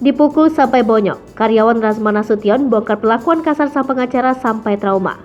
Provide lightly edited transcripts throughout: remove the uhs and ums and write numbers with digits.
Dipukul sampai bonyok, karyawan Razman Nasution bongkar perlakuan kasar sang pengacara sampai trauma.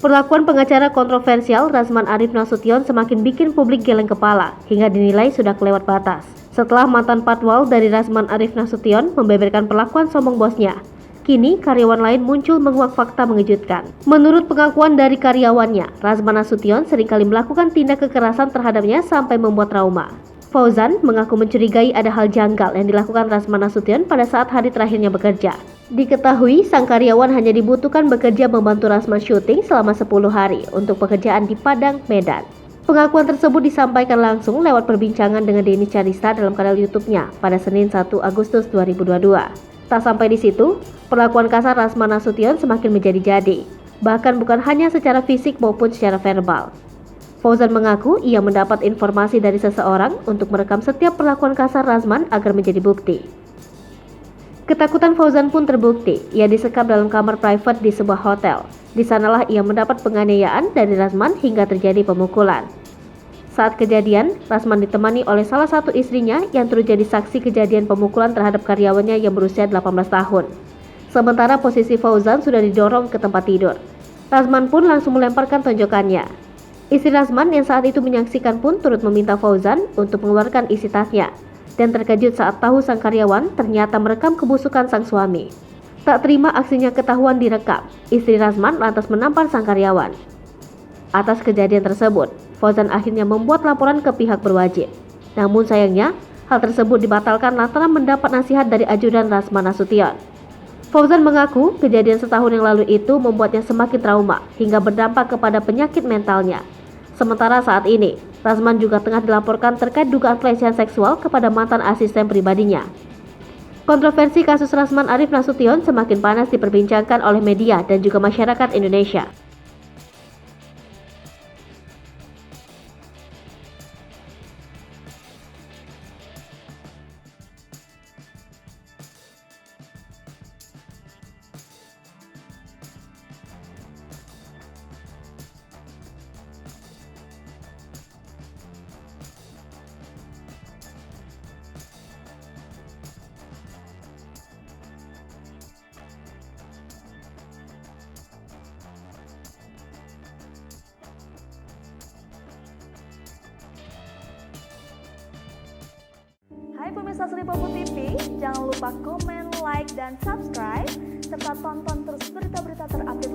Perlakuan pengacara kontroversial Razman Arif Nasution semakin bikin publik geleng kepala hingga dinilai sudah kelewat batas. Setelah mantan patwal dari Razman Arif Nasution membeberkan perlakuan sombong bosnya, kini karyawan lain muncul menguak fakta mengejutkan. Menurut pengakuan dari karyawannya, Razman Nasution seringkali melakukan tindak kekerasan terhadapnya sampai membuat trauma. Fauzan mengaku mencurigai ada hal janggal yang dilakukan Razman Nasution pada saat hari terakhirnya bekerja. Diketahui sang karyawan hanya dibutuhkan bekerja membantu Razman syuting selama 10 hari untuk pekerjaan di Padang, Medan. Pengakuan tersebut disampaikan langsung lewat perbincangan dengan Denny Carista dalam kanal YouTube-nya pada Senin 1 Agustus 2022. Tak sampai di situ, perlakuan kasar Razman Nasution semakin menjadi-jadi, bahkan bukan hanya secara fisik maupun secara verbal. Fauzan mengaku ia mendapat informasi dari seseorang untuk merekam setiap perlakuan kasar Razman agar menjadi bukti. Ketakutan Fauzan pun terbukti. Ia disekap dalam kamar private di sebuah hotel. Di sanalah ia mendapat penganiayaan dari Razman hingga terjadi pemukulan. Saat kejadian, Razman ditemani oleh salah satu istrinya yang turut jadi saksi kejadian pemukulan terhadap karyawannya yang berusia 18 tahun. Sementara posisi Fauzan sudah didorong ke tempat tidur. Razman pun langsung melemparkan tonjokannya. Istri Razman yang saat itu menyaksikan pun turut meminta Fauzan untuk mengeluarkan isi tasnya dan terkejut saat tahu sang karyawan ternyata merekam kebusukan sang suami. Tak terima aksinya ketahuan direkam, istri Razman lantas menampar sang karyawan. Atas kejadian tersebut, Fauzan akhirnya membuat laporan ke pihak berwajib. Namun sayangnya, hal tersebut dibatalkan lantaran mendapat nasihat dari ajudan Razman Nasution. Fauzan mengaku kejadian setahun yang lalu itu membuatnya semakin trauma hingga berdampak kepada penyakit mentalnya. Sementara saat ini, Razman juga tengah dilaporkan terkait dugaan pelecehan seksual kepada mantan asisten pribadinya. Kontroversi kasus Razman Arif Nasution semakin panas diperbincangkan oleh media dan juga masyarakat Indonesia. Hai pemirsa Sri Popo TV, jangan lupa komen, like, dan subscribe, serta tonton terus berita-berita terupdate